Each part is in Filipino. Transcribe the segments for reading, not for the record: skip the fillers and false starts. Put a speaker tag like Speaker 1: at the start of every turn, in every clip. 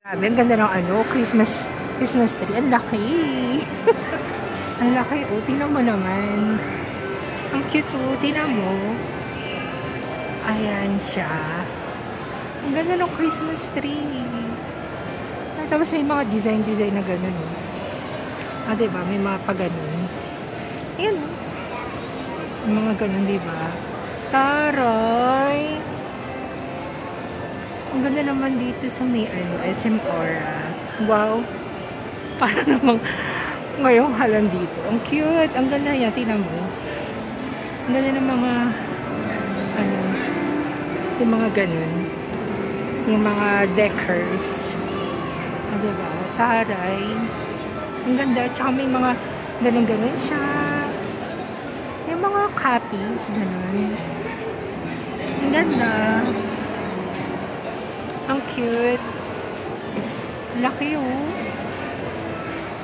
Speaker 1: Grabe, ang ganda ng ano, Christmas tree. Ang laki. Ang laki. O, tingnan mo naman. Ang cute o. Tingnan mo. Ayan siya. Ang ganda ng Christmas tree. Tapos may mga design na gano'n. Diba? May mga pa-gano'n. Ayan. May mga gano'n, diba? Taray! Ang ganda naman dito sa may SM Aura. Wow! Para namang ngayong halan dito. Ang cute! Ang ganda niya. Tingnan mo. Ang ganda ng mga yung mga ganun. Yung mga decors. Diba? Taray. Ang ganda. Tsaka may mga ganun siya. Yung mga copies. Ganun. Ang ganda. Ang cute. Laki oh.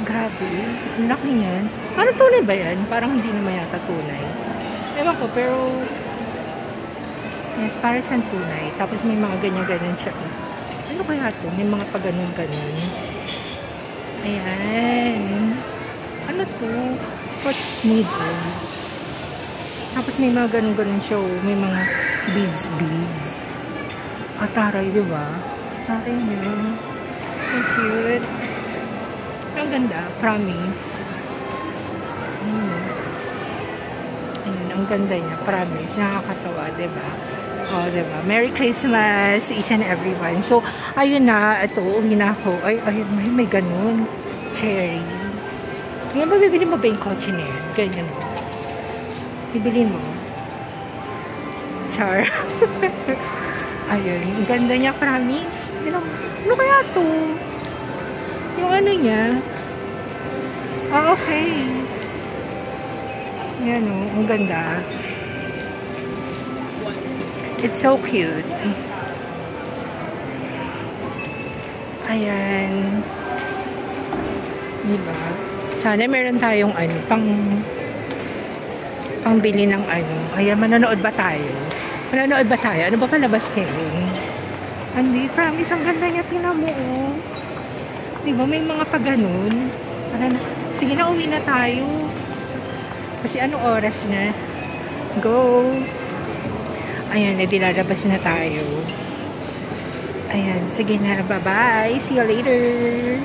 Speaker 1: Grabe. Ang laki niyan. Parang tunay ba yan? Parang hindi naman yata tunay. Ewan ko, pero yes, parang siyang tunay. Tapos may mga ganyan-ganyan siya. Ano kaya ito? May mga pag-ganun-ganun. Ayan. Ano to? What's made of? Tapos may mga ganun-ganun siya. May mga beads. Taray, diba? Taray niya. So cute. Ang ganda. Promise. Ayun, ang ganda niya. Promise. Nakakatawa, diba? Diba? Merry Christmas to each and everyone. So, ayun na. Ito, uwi na ako. Ayun, may ganun. Cherry. Ngayon, mabibili mo ba yung kotse na yan? Ganyan mo. Bibili mo. Char. Ayun, ang ganda niya, promise. Ano kaya to? Yung ano niya? Okay. Yan o, ang ganda. It's so cute. Ayan. Diba? Sana meron tayong pangbili ng Ayan, manonood ba tayo? Ano ba palabas ngayon? Hindi, promise, ang ganda niya. Tingnan mo, oh. Diba, may mga pa-ganun. Sige na, uwi na tayo. Kasi anong oras na? Go! Ayan, lalabas na tayo. Ayan, sige na, bye-bye. See you later!